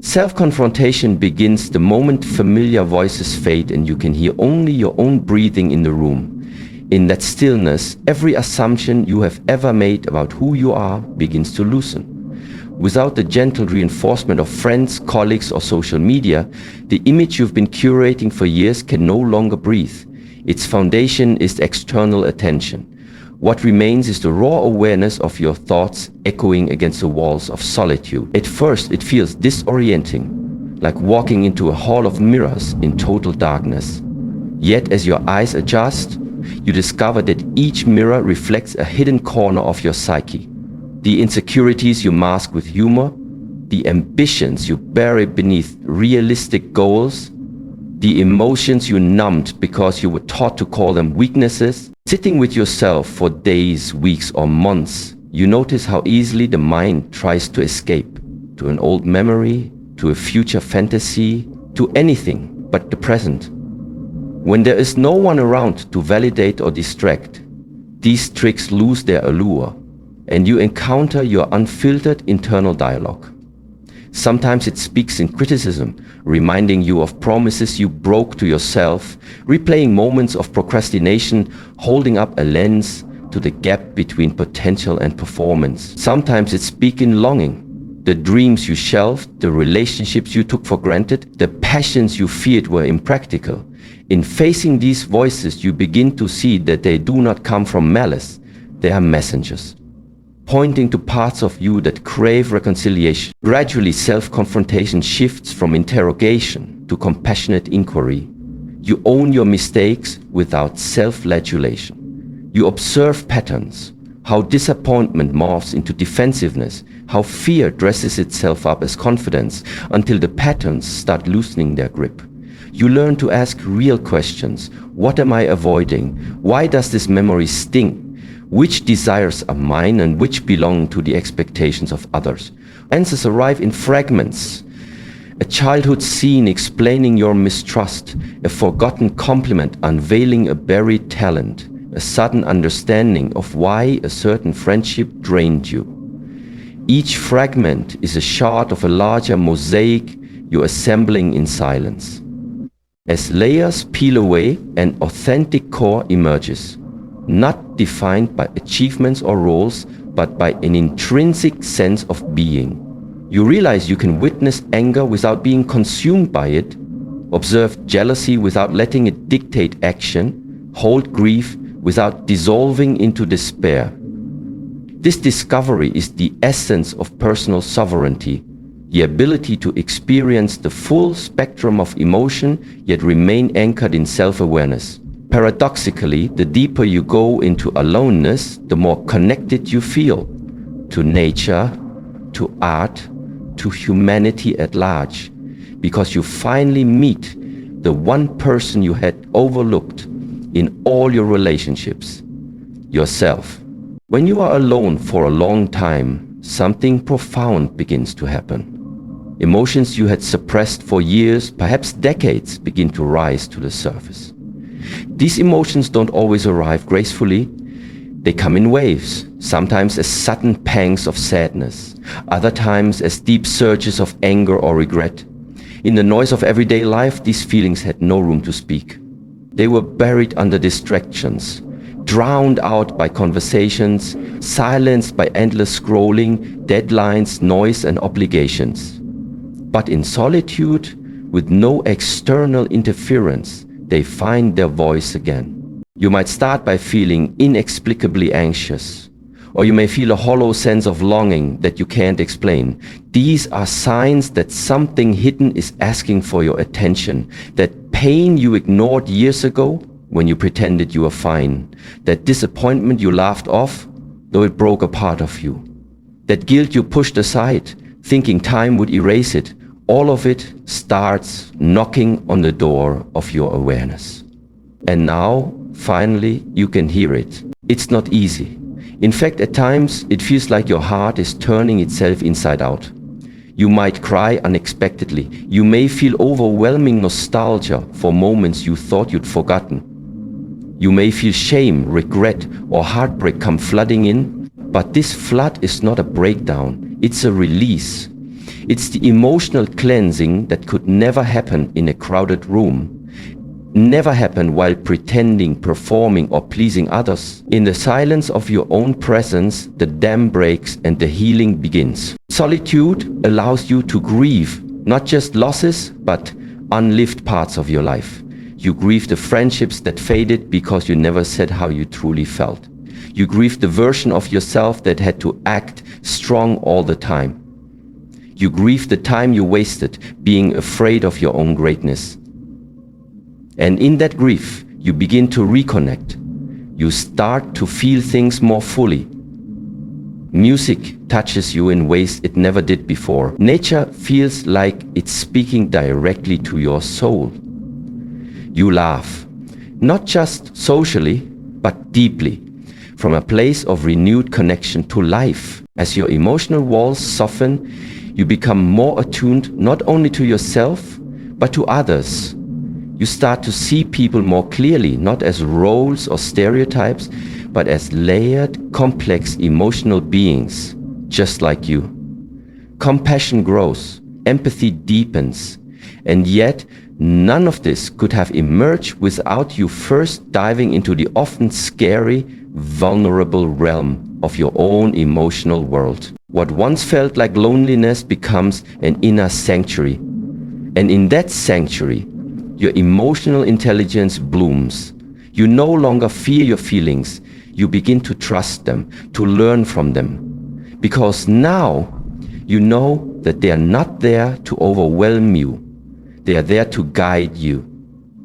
Self-confrontation begins the moment familiar voices fade and you can hear only your own breathing in the room. In that stillness, every assumption you have ever made about who you are begins to loosen. Without the gentle reinforcement of friends, colleagues, or social media, the image you've been curating for years can no longer breathe. Its foundation is external attention. What remains is the raw awareness of your thoughts echoing against the walls of solitude. At first, it feels disorienting, like walking into a hall of mirrors in total darkness. Yet, as your eyes adjust, you discover that each mirror reflects a hidden corner of your psyche. The insecurities you mask with humor, the ambitions you bury beneath realistic goals, the emotions you numbed because you were taught to call them weaknesses. Sitting with yourself for days, weeks, or months, you notice how easily the mind tries to escape to an old memory, to a future fantasy, to anything but the present. When there is no one around to validate or distract, these tricks lose their allure, and you encounter your unfiltered internal dialogue. Sometimes it speaks in criticism, reminding you of promises you broke to yourself, replaying moments of procrastination, holding up a lens to the gap between potential and performance. Sometimes it speaks in longing, the dreams you shelved, the relationships you took for granted, the passions you feared were impractical. In facing these voices, you begin to see that they do not come from malice, they are messengers, pointing to parts of you that crave reconciliation. Gradually, self-confrontation shifts from interrogation to compassionate inquiry. You own your mistakes without self-flagellation. You observe patterns, how disappointment morphs into defensiveness, how fear dresses itself up as confidence, until the patterns start loosening their grip. You learn to ask real questions. What am I avoiding? Why does this memory sting? Which desires are mine and which belong to the expectations of others? Answers arrive in fragments. A childhood scene explaining your mistrust, a forgotten compliment unveiling a buried talent, a sudden understanding of why a certain friendship drained you. Each fragment is a shard of a larger mosaic you're assembling in silence. As layers peel away, an authentic core emerges, not defined by achievements or roles, but by an intrinsic sense of being. You realize you can witness anger without being consumed by it, observe jealousy without letting it dictate action, hold grief without dissolving into despair. This discovery is the essence of personal sovereignty, the ability to experience the full spectrum of emotion yet remain anchored in self-awareness. Paradoxically, the deeper you go into aloneness, the more connected you feel to nature, to art, to humanity at large, because you finally meet the one person you had overlooked in all your relationships, yourself. When you are alone for a long time, something profound begins to happen. Emotions you had suppressed for years, perhaps decades, begin to rise to the surface. These emotions don't always arrive gracefully. They come in waves, sometimes as sudden pangs of sadness, other times as deep surges of anger or regret. In the noise of everyday life, these feelings had no room to speak. They were buried under distractions, drowned out by conversations, silenced by endless scrolling, deadlines, noise, and obligations. But in solitude, with no external interference, they find their voice again. You might start by feeling inexplicably anxious, or you may feel a hollow sense of longing that you can't explain. These are signs that something hidden is asking for your attention, that pain you ignored years ago when you pretended you were fine, that disappointment you laughed off, though it broke a part of you, that guilt you pushed aside, thinking time would erase it. All of it starts knocking on the door of your awareness. And now, finally, you can hear it. It's not easy. In fact, at times, it feels like your heart is turning itself inside out. You might cry unexpectedly. You may feel overwhelming nostalgia for moments you thought you'd forgotten. You may feel shame, regret, or heartbreak come flooding in. But this flood is not a breakdown. It's a release. It's the emotional cleansing that could never happen in a crowded room. Never happen while pretending, performing, or pleasing others. In the silence of your own presence, the dam breaks and the healing begins. Solitude allows you to grieve, not just losses, but unlived parts of your life. You grieve the friendships that faded because you never said how you truly felt. You grieve the version of yourself that had to act strong all the time. You grieve the time you wasted being afraid of your own greatness. And in that grief, you begin to reconnect. You start to feel things more fully. Music touches you in ways it never did before. Nature feels like it's speaking directly to your soul. You laugh, not just socially, but deeply, from a place of renewed connection to life. As your emotional walls soften, you become more attuned not only to yourself, but to others. You start to see people more clearly, not as roles or stereotypes, but as layered, complex emotional beings, just like you. Compassion grows, empathy deepens, and yet none of this could have emerged without you first diving into the often scary, vulnerable realm of your own emotional world. What once felt like loneliness becomes an inner sanctuary, and in that sanctuary, your emotional intelligence blooms. You no longer fear your feelings. You begin to trust them, to learn from them. Because now you know that they are not there to overwhelm you. They are there to guide you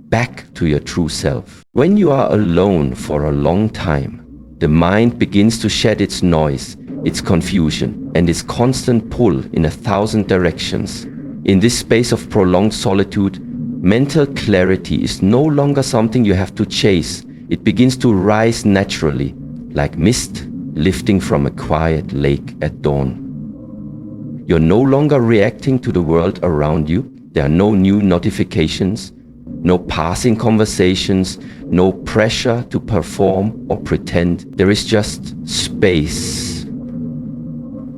back to your true self. When you are alone for a long time, the mind begins to shed its noise, its confusion, and its constant pull in 1,000 directions. In this space of prolonged solitude, mental clarity is no longer something you have to chase. It begins to rise naturally, like mist lifting from a quiet lake at dawn. You're no longer reacting to the world around you. There are no new notifications, no passing conversations, no pressure to perform or pretend. There is just space.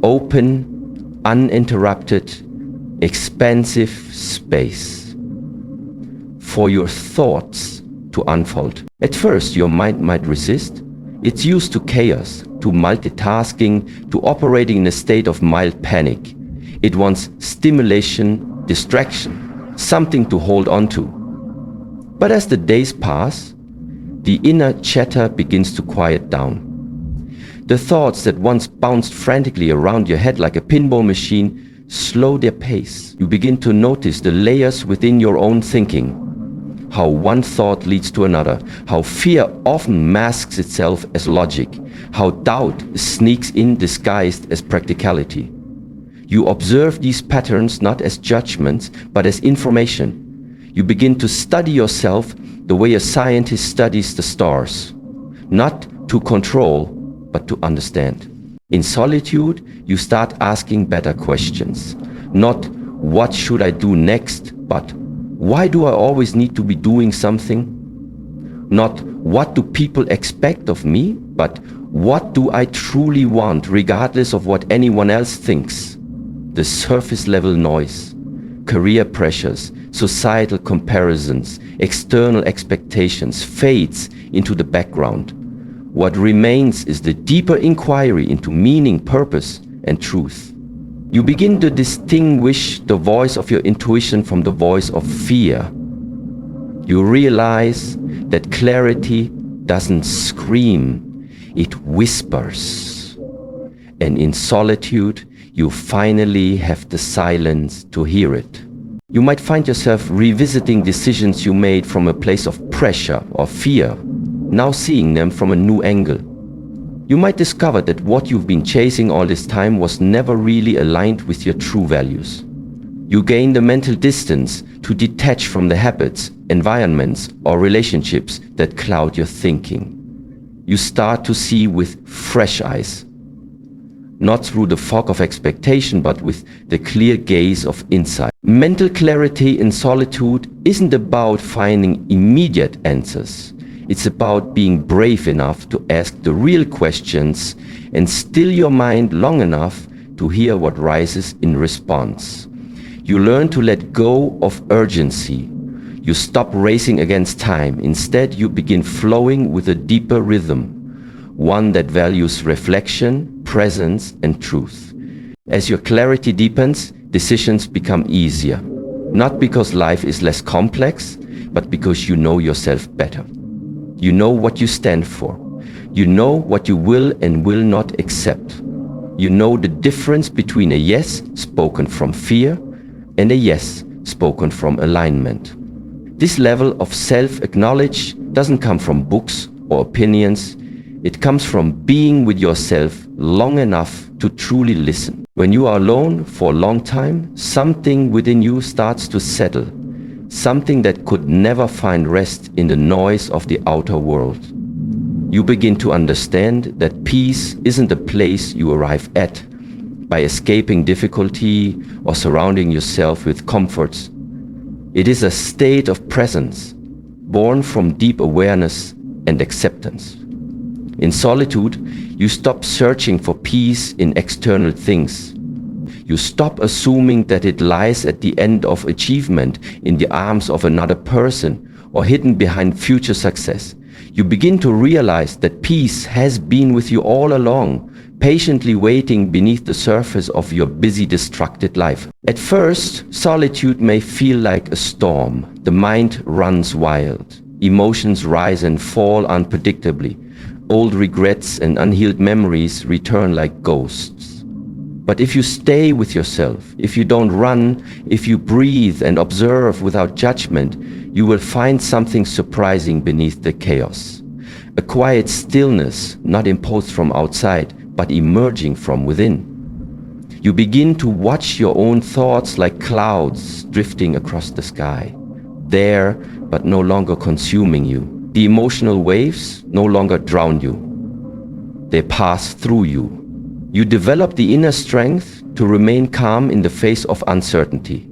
Open, uninterrupted, expansive space for your thoughts to unfold. At first, your mind might resist. It's used to chaos, to multitasking, to operating in a state of mild panic. It wants stimulation, distraction, something to hold on to. But as the days pass, the inner chatter begins to quiet down. The thoughts that once bounced frantically around your head like a pinball machine slow their pace. You begin to notice the layers within your own thinking. How one thought leads to another, how fear often masks itself as logic, how doubt sneaks in disguised as practicality. You observe these patterns not as judgments, but as information. You begin to study yourself the way a scientist studies the stars, not to control, but to understand. In solitude, you start asking better questions. Not what should I do next, but why do I always need to be doing something? Not what do people expect of me, but what do I truly want, regardless of what anyone else thinks? The surface level noise, career pressures, societal comparisons, external expectations fades into the background. What remains is the deeper inquiry into meaning, purpose, and truth. You begin to distinguish the voice of your intuition from the voice of fear. You realize that clarity doesn't scream, it whispers. And in solitude, you finally have the silence to hear it. You might find yourself revisiting decisions you made from a place of pressure or fear, now seeing them from a new angle. You might discover that what you've been chasing all this time was never really aligned with your true values. You gain the mental distance to detach from the habits, environments, or relationships that cloud your thinking. You start to see with fresh eyes, not through the fog of expectation, but with the clear gaze of insight. Mental clarity in solitude isn't about finding immediate answers. It's about being brave enough to ask the real questions and still your mind long enough to hear what rises in response. You learn to let go of urgency. You stop racing against time. Instead, you begin flowing with a deeper rhythm, one that values reflection, presence, and truth. As your clarity deepens, decisions become easier. Not because life is less complex, but because you know yourself better. You know what you stand for. You know what you will and will not accept. You know the difference between a yes spoken from fear and a yes spoken from alignment. This level of self-acknowledge doesn't come from books or opinions. It comes from being with yourself long enough to truly listen. When you are alone for a long time, something within you starts to settle, something that could never find rest in the noise of the outer world. You begin to understand that peace isn't a place you arrive at by escaping difficulty or surrounding yourself with comforts. It is a state of presence, born from deep awareness and acceptance. In solitude, you stop searching for peace in external things. You stop assuming that it lies at the end of achievement, in the arms of another person, or hidden behind future success. You begin to realize that peace has been with you all along, patiently waiting beneath the surface of your busy, distracted life. At first, solitude may feel like a storm. The mind runs wild. Emotions rise and fall unpredictably. Old regrets and unhealed memories return like ghosts. But if you stay with yourself, if you don't run, if you breathe and observe without judgment, you will find something surprising beneath the chaos. A quiet stillness, not imposed from outside, but emerging from within. You begin to watch your own thoughts like clouds drifting across the sky. There, but no longer consuming you. The emotional waves no longer drown you. They pass through you. You develop the inner strength to remain calm in the face of uncertainty.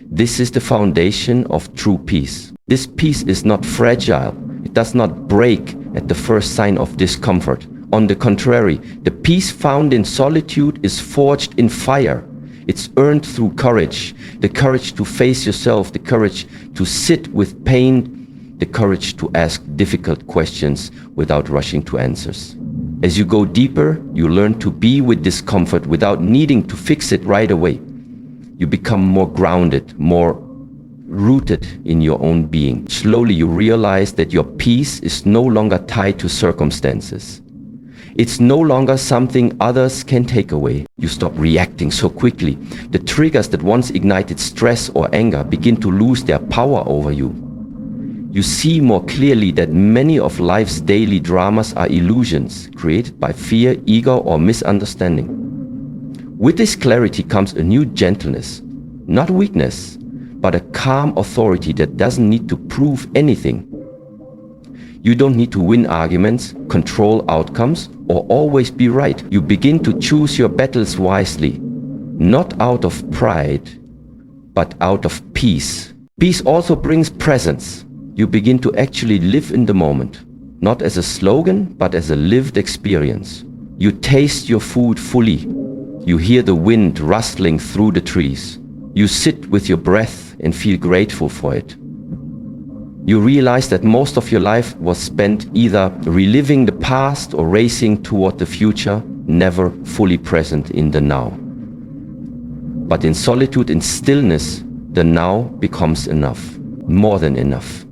This is the foundation of true peace. This peace is not fragile. It does not break at the first sign of discomfort. On the contrary, the peace found in solitude is forged in fire. It's earned through courage, the courage to face yourself, the courage to sit with pain, the courage to ask difficult questions without rushing to answers. As you go deeper, you learn to be with discomfort without needing to fix it right away. You become more grounded, more rooted in your own being. Slowly you realize that your peace is no longer tied to circumstances. It's no longer something others can take away. You stop reacting so quickly. The triggers that once ignited stress or anger begin to lose their power over you. You see more clearly that many of life's daily dramas are illusions created by fear, ego, or misunderstanding. With this clarity comes a new gentleness, not weakness, but a calm authority that doesn't need to prove anything. You don't need to win arguments, control outcomes, or always be right. You begin to choose your battles wisely, not out of pride, but out of peace. Peace also brings presence. You begin to actually live in the moment, not as a slogan, but as a lived experience. You taste your food fully. You hear the wind rustling through the trees. You sit with your breath and feel grateful for it. You realize that most of your life was spent either reliving the past or racing toward the future, never fully present in the now. But in solitude and stillness, the now becomes enough, more than enough.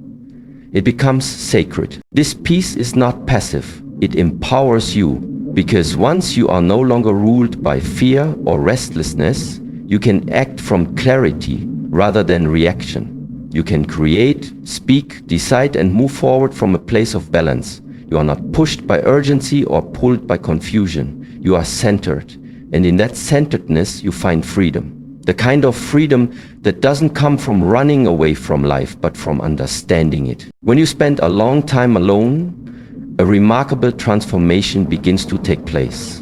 It becomes sacred. This peace is not passive. It empowers you, because once you are no longer ruled by fear or restlessness, you can act from clarity rather than reaction. You can create, speak, decide, and move forward from a place of balance. You are not pushed by urgency or pulled by confusion. You are centered, and in that centeredness you find freedom. The kind of freedom that doesn't come from running away from life, but from understanding it. When you spend a long time alone, a remarkable transformation begins to take place.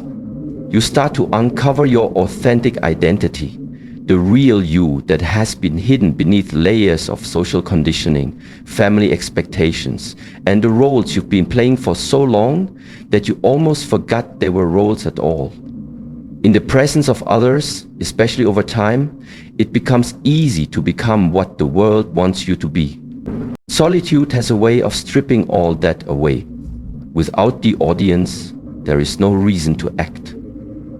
You start to uncover your authentic identity, the real you that has been hidden beneath layers of social conditioning, family expectations, and the roles you've been playing for so long that you almost forgot they were roles at all. In the presence of others, especially over time, it becomes easy to become what the world wants you to be. Solitude has a way of stripping all that away. Without the audience, there is no reason to act.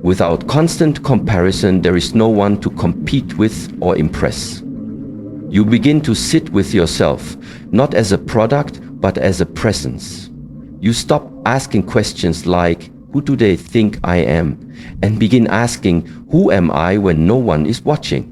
Without constant comparison, there is no one to compete with or impress. You begin to sit with yourself, not as a product, but as a presence. You stop asking questions like, who do they think I am? And begin asking, who am I when no one is watching?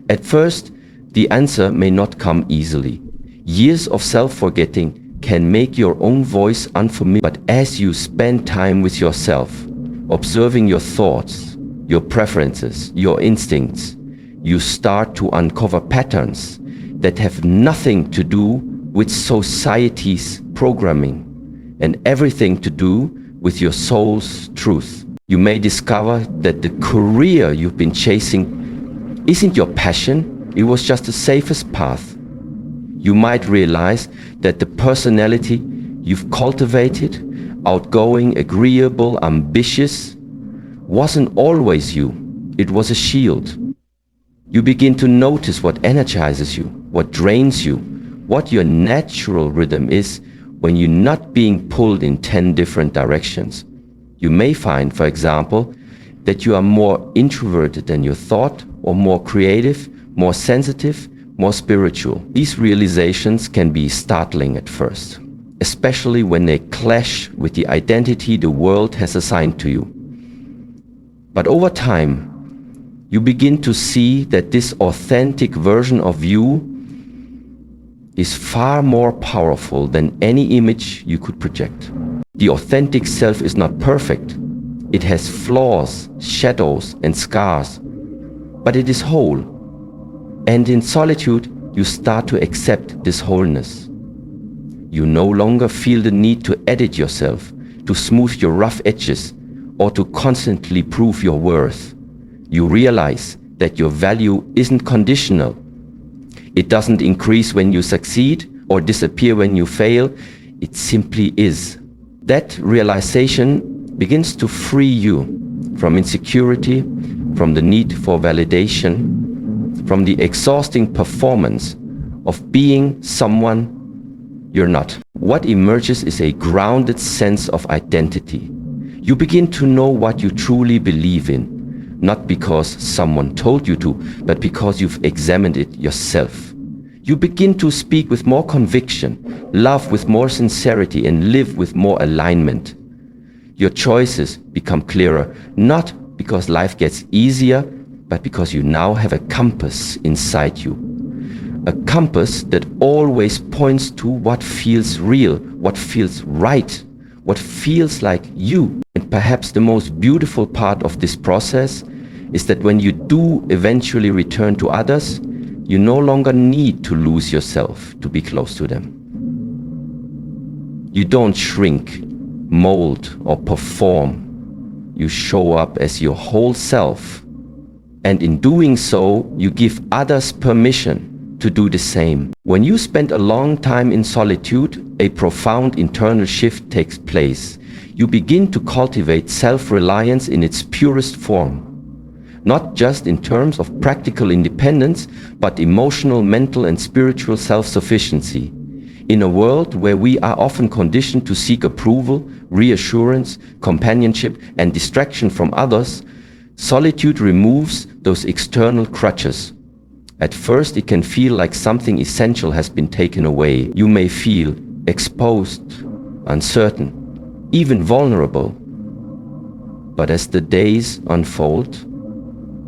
At first, the answer may not come easily. Years of self-forgetting can make your own voice unfamiliar, but as you spend time with yourself, observing your thoughts, your preferences, your instincts, you start to uncover patterns that have nothing to do with society's programming and everything to do with your soul's truth. You may discover that the career you've been chasing isn't your passion, it was just the safest path. You might realize that the personality you've cultivated, outgoing, agreeable, ambitious, wasn't always you. It was a shield. You begin to notice what energizes you, what drains you, what your natural rhythm is when you're not being pulled in 10 different directions. You may find, for example, that you are more introverted than you thought, or more creative, more sensitive, more spiritual. These realizations can be startling at first, especially when they clash with the identity the world has assigned to you. But over time, you begin to see that this authentic version of you is far more powerful than any image you could project. The authentic self is not perfect. It has flaws, shadows, and scars, but it is whole. And in solitude, you start to accept this wholeness. You no longer feel the need to edit yourself, to smooth your rough edges, or to constantly prove your worth. You realize that your value isn't conditional. It doesn't increase when you succeed or disappear when you fail. It simply is. That realization begins to free you from insecurity, from the need for validation, from the exhausting performance of being someone you're not. What emerges is a grounded sense of identity. You begin to know what you truly believe in, not because someone told you to, but because you've examined it yourself. You begin to speak with more conviction, love with more sincerity, and live with more alignment. Your choices become clearer, not because life gets easier, but because you now have a compass inside you. A compass that always points to what feels real, what feels right, what feels like you. And perhaps the most beautiful part of this process is that when you do eventually return to others, you no longer need to lose yourself to be close to them. You don't shrink, mold, or perform. You show up as your whole self. And in doing so, you give others permission to do the same. When you spend a long time in solitude, a profound internal shift takes place. You begin to cultivate self-reliance in its purest form. Not just in terms of practical independence, but emotional, mental, and spiritual self-sufficiency. In a world where we are often conditioned to seek approval, reassurance, companionship, and distraction from others, solitude removes those external crutches. At first, it can feel like something essential has been taken away. You may feel exposed, uncertain, even vulnerable. But as the days unfold,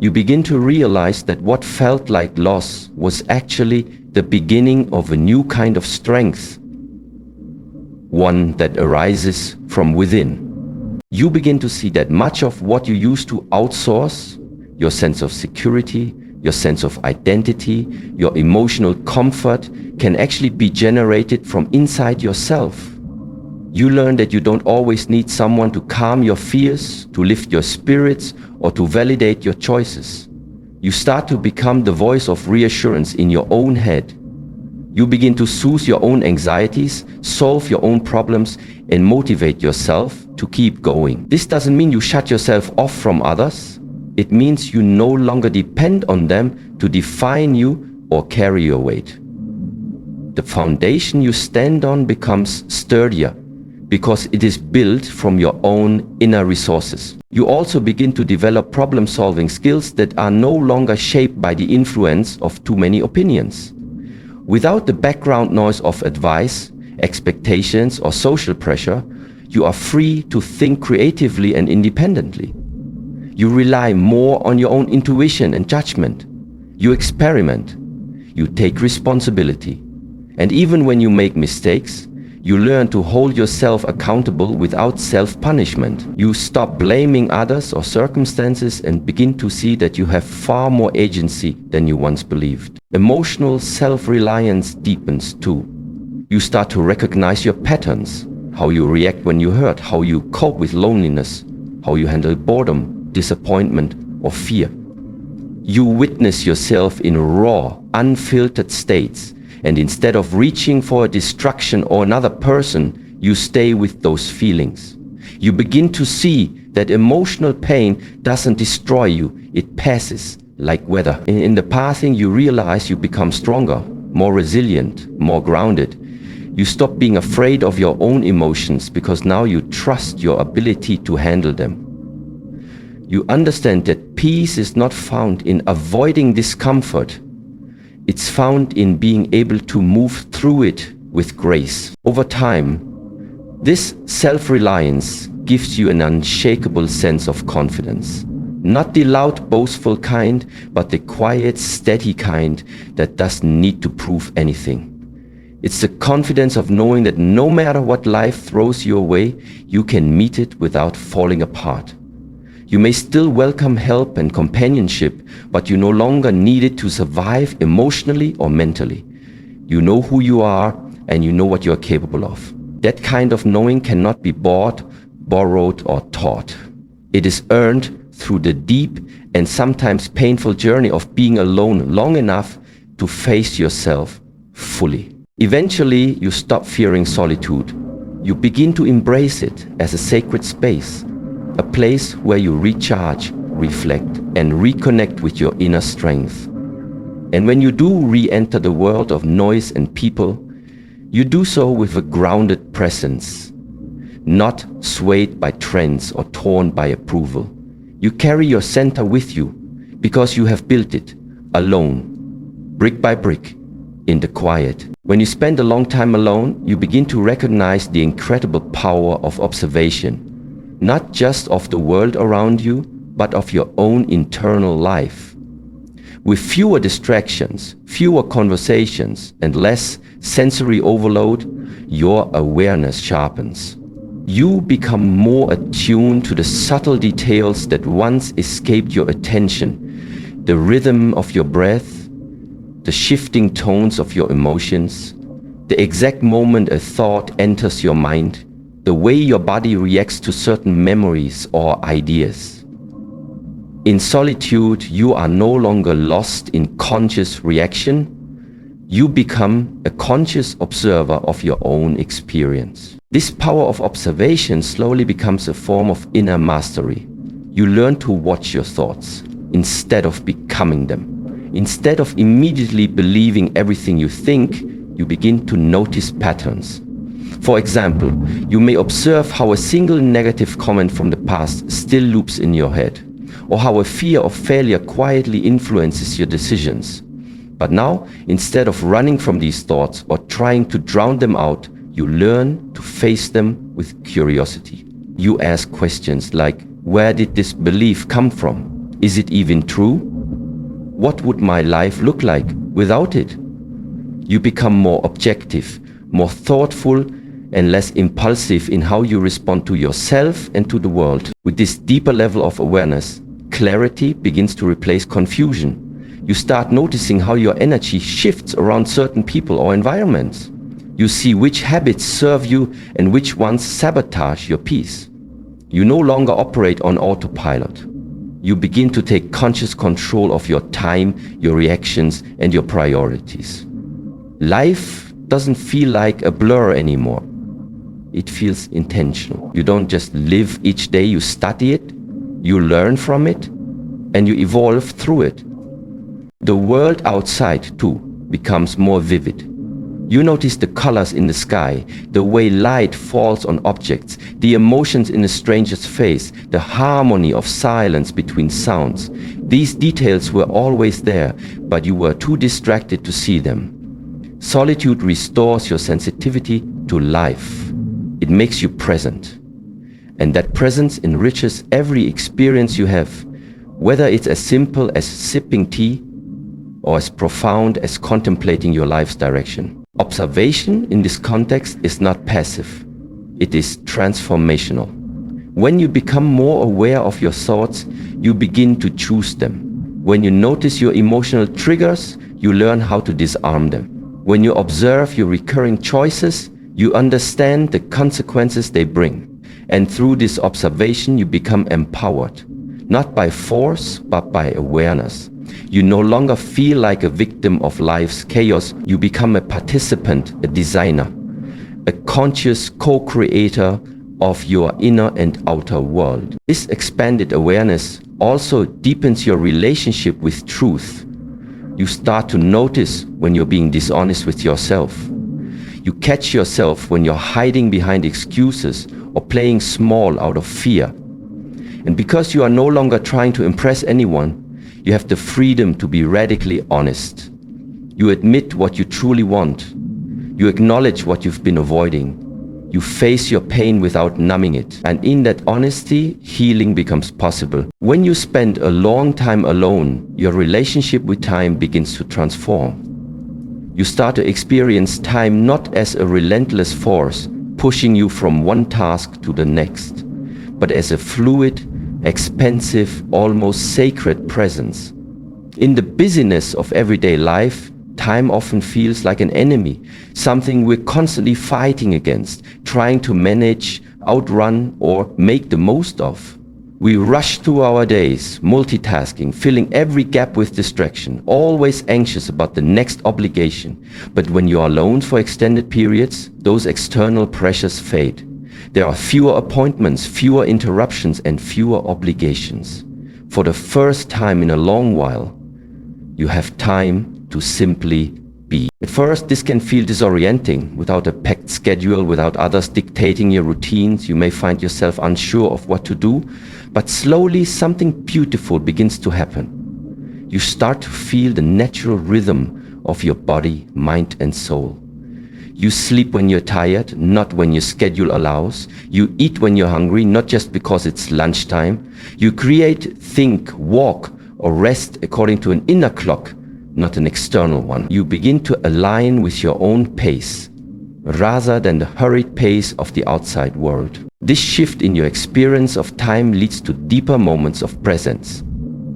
you begin to realize that what felt like loss was actually the beginning of a new kind of strength, one that arises from within. You begin to see that much of what you used to outsource, your sense of security, your sense of identity, your emotional comfort, can actually be generated from inside yourself. You learn that you don't always need someone to calm your fears, to lift your spirits, or to validate your choices. You start to become the voice of reassurance in your own head. You begin to soothe your own anxieties, solve your own problems, and motivate yourself to keep going. This doesn't mean you shut yourself off from others. It means you no longer depend on them to define you or carry your weight. The foundation you stand on becomes sturdier because it is built from your own inner resources. You also begin to develop problem-solving skills that are no longer shaped by the influence of too many opinions. Without the background noise of advice, expectations, or social pressure, you are free to think creatively and independently. You rely more on your own intuition and judgment. You experiment. You take responsibility. And even when you make mistakes, you learn to hold yourself accountable without self-punishment. You stop blaming others or circumstances and begin to see that you have far more agency than you once believed. Emotional self-reliance deepens too. You start to recognize your patterns, how you react when you're hurt, how you cope with loneliness, how you handle boredom, disappointment, or fear. You witness yourself in raw, unfiltered states, and instead of reaching for a distraction or another person, you stay with those feelings. You begin to see that emotional pain doesn't destroy you, it passes like weather. In the passing, you realize you become stronger, more resilient, more grounded. You stop being afraid of your own emotions because now you trust your ability to handle them. You understand that peace is not found in avoiding discomfort. It's found in being able to move through it with grace. Over time, this self-reliance gives you an unshakable sense of confidence. Not the loud, boastful kind, but the quiet, steady kind that doesn't need to prove anything. It's the confidence of knowing that no matter what life throws your way, you can meet it without falling apart. You may still welcome help and companionship, but you no longer need it to survive emotionally or mentally. You know who you are and you know what you are capable of. That kind of knowing cannot be bought, borrowed, or taught. It is earned through the deep and sometimes painful journey of being alone long enough to face yourself fully. Eventually, you stop fearing solitude. You begin to embrace it as a sacred space. A place where you recharge, reflect, and reconnect with your inner strength. And when you do re-enter the world of noise and people, you do so with a grounded presence, not swayed by trends or torn by approval. You carry your center with you because you have built it alone, brick by brick, in the quiet. When you spend a long time alone, you begin to recognize the incredible power of observation. Not just of the world around you, but of your own internal life. With fewer distractions, fewer conversations, and less sensory overload, your awareness sharpens. You become more attuned to the subtle details that once escaped your attention, the rhythm of your breath, the shifting tones of your emotions, the exact moment a thought enters your mind, the way your body reacts to certain memories or ideas. In solitude, you are no longer lost in conscious reaction. You become a conscious observer of your own experience. This power of observation slowly becomes a form of inner mastery. You learn to watch your thoughts instead of becoming them. Instead of immediately believing everything you think, you begin to notice patterns. For example, you may observe how a single negative comment from the past still loops in your head, or how a fear of failure quietly influences your decisions. But now, instead of running from these thoughts or trying to drown them out, you learn to face them with curiosity. You ask questions like, where did this belief come from? Is it even true? What would my life look like without it? You become more objective, more thoughtful, and less impulsive in how you respond to yourself and to the world. With this deeper level of awareness, clarity begins to replace confusion. You start noticing how your energy shifts around certain people or environments. You see which habits serve you and which ones sabotage your peace. You no longer operate on autopilot. You begin to take conscious control of your time, your reactions, and your priorities. Life doesn't feel like a blur anymore. It feels intentional. You don't just live each day, you study it, you learn from it, and you evolve through it. The world outside, too, becomes more vivid. You notice the colors in the sky, the way light falls on objects, the emotions in a stranger's face, the harmony of silence between sounds. These details were always there, but you were too distracted to see them. Solitude restores your sensitivity to life. It makes you present. And that presence enriches every experience you have, whether it's as simple as sipping tea or as profound as contemplating your life's direction. Observation in this context is not passive. It is transformational. When you become more aware of your thoughts, you begin to choose them. When you notice your emotional triggers, you learn how to disarm them. When you observe your recurring choices, you understand the consequences they bring. And through this observation, you become empowered, not by force, but by awareness. You no longer feel like a victim of life's chaos. You become a participant, a designer, a conscious co-creator of your inner and outer world. This expanded awareness also deepens your relationship with truth. You start to notice when you're being dishonest with yourself. You catch yourself when you're hiding behind excuses or playing small out of fear. And because you are no longer trying to impress anyone, you have the freedom to be radically honest. You admit what you truly want. You acknowledge what you've been avoiding. You face your pain without numbing it. And in that honesty, healing becomes possible. When you spend a long time alone, your relationship with time begins to transform. You start to experience time not as a relentless force pushing you from one task to the next, but as a fluid, expansive, almost sacred presence. In the busyness of everyday life, time often feels like an enemy, something we're constantly fighting against, trying to manage, outrun, or make the most of. We rush through our days, multitasking, filling every gap with distraction, always anxious about the next obligation. But when you're alone for extended periods, those external pressures fade. There are fewer appointments, fewer interruptions, and fewer obligations. For the first time in a long while, you have time to simply be. At first, this can feel disorienting. Without a packed schedule, without others dictating your routines, you may find yourself unsure of what to do. But slowly, something beautiful begins to happen. You start to feel the natural rhythm of your body, mind, and soul. You sleep when you're tired, not when your schedule allows. You eat when you're hungry, not just because it's lunchtime. You create, think, walk, or rest according to an inner clock, not an external one. You begin to align with your own pace, rather than the hurried pace of the outside world. This shift in your experience of time leads to deeper moments of presence.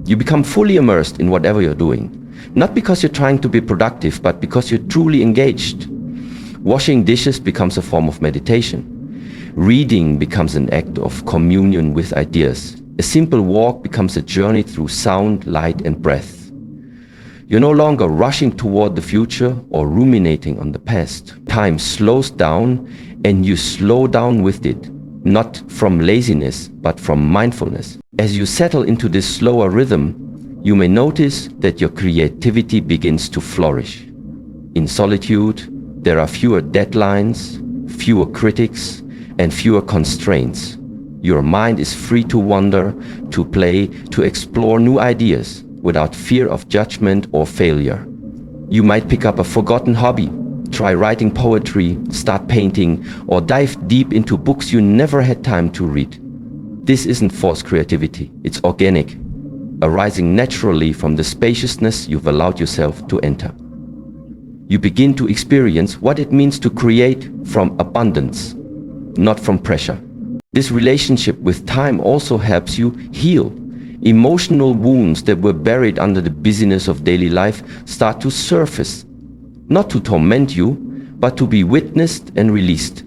You become fully immersed in whatever you're doing, not because you're trying to be productive, but because you're truly engaged. Washing dishes becomes a form of meditation. Reading becomes an act of communion with ideas. A simple walk becomes a journey through sound, light, and breath. You're no longer rushing toward the future or ruminating on the past. Time slows down, and you slow down with it, not from laziness, but from mindfulness. As you settle into this slower rhythm, you may notice that your creativity begins to flourish. In solitude, there are fewer deadlines, fewer critics, and fewer constraints. Your mind is free to wander, to play, to explore new ideas without fear of judgment or failure. You might pick up a forgotten hobby, try writing poetry, start painting, or dive deep into books you never had time to read. This isn't forced creativity, it's organic, arising naturally from the spaciousness you've allowed yourself to enter. You begin to experience what it means to create from abundance, not from pressure. This relationship with time also helps you heal. Emotional wounds that were buried under the busyness of daily life start to surface, not to torment you, but to be witnessed and released.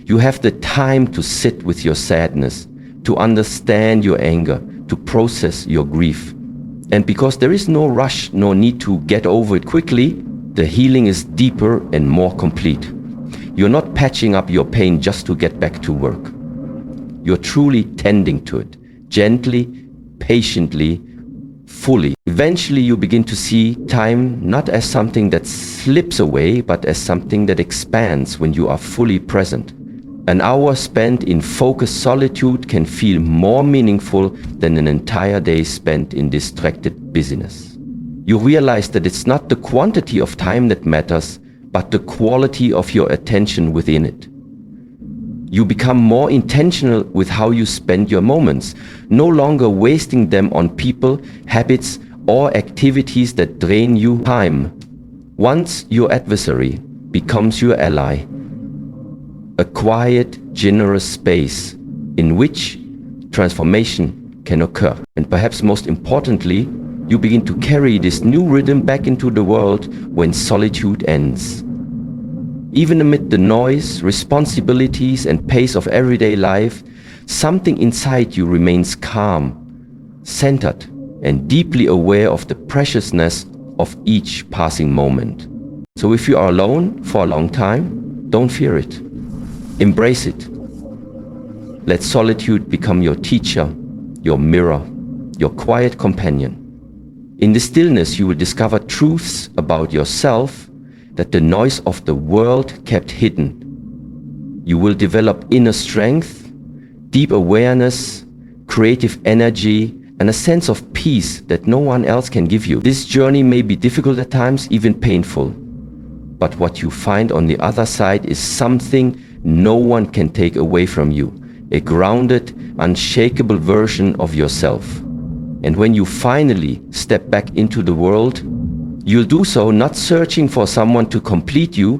You have the time to sit with your sadness, to understand your anger, to process your grief. And because there is no rush, no need to get over it quickly, the healing is deeper and more complete. You're not patching up your pain just to get back to work. You're truly tending to it, gently, patiently, fully. Eventually you begin to see time not as something that slips away, but as something that expands when you are fully present. An hour spent in focused solitude can feel more meaningful than an entire day spent in distracted busyness. You realize that it's not the quantity of time that matters, but the quality of your attention within it. You become more intentional with how you spend your moments, no longer wasting them on people, habits, or activities that drain you time. Once your adversary becomes your ally, a quiet, generous space in which transformation can occur. And perhaps most importantly, you begin to carry this new rhythm back into the world when solitude ends. Even amid the noise, responsibilities, and pace of everyday life, something inside you remains calm, centered, and deeply aware of the preciousness of each passing moment. So if you are alone for a long time, don't fear it. Embrace it. Let solitude become your teacher, your mirror, your quiet companion. In the stillness, you will discover truths about yourself that the noise of the world kept hidden. You will develop inner strength, deep awareness, creative energy, and a sense of peace that no one else can give you. This journey may be difficult at times, even painful. But what you find on the other side is something no one can take away from you, a grounded, unshakable version of yourself. And when you finally step back into the world, you'll do so not searching for someone to complete you,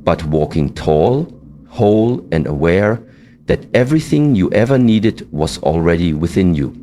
but walking tall, whole, and aware that everything you ever needed was already within you.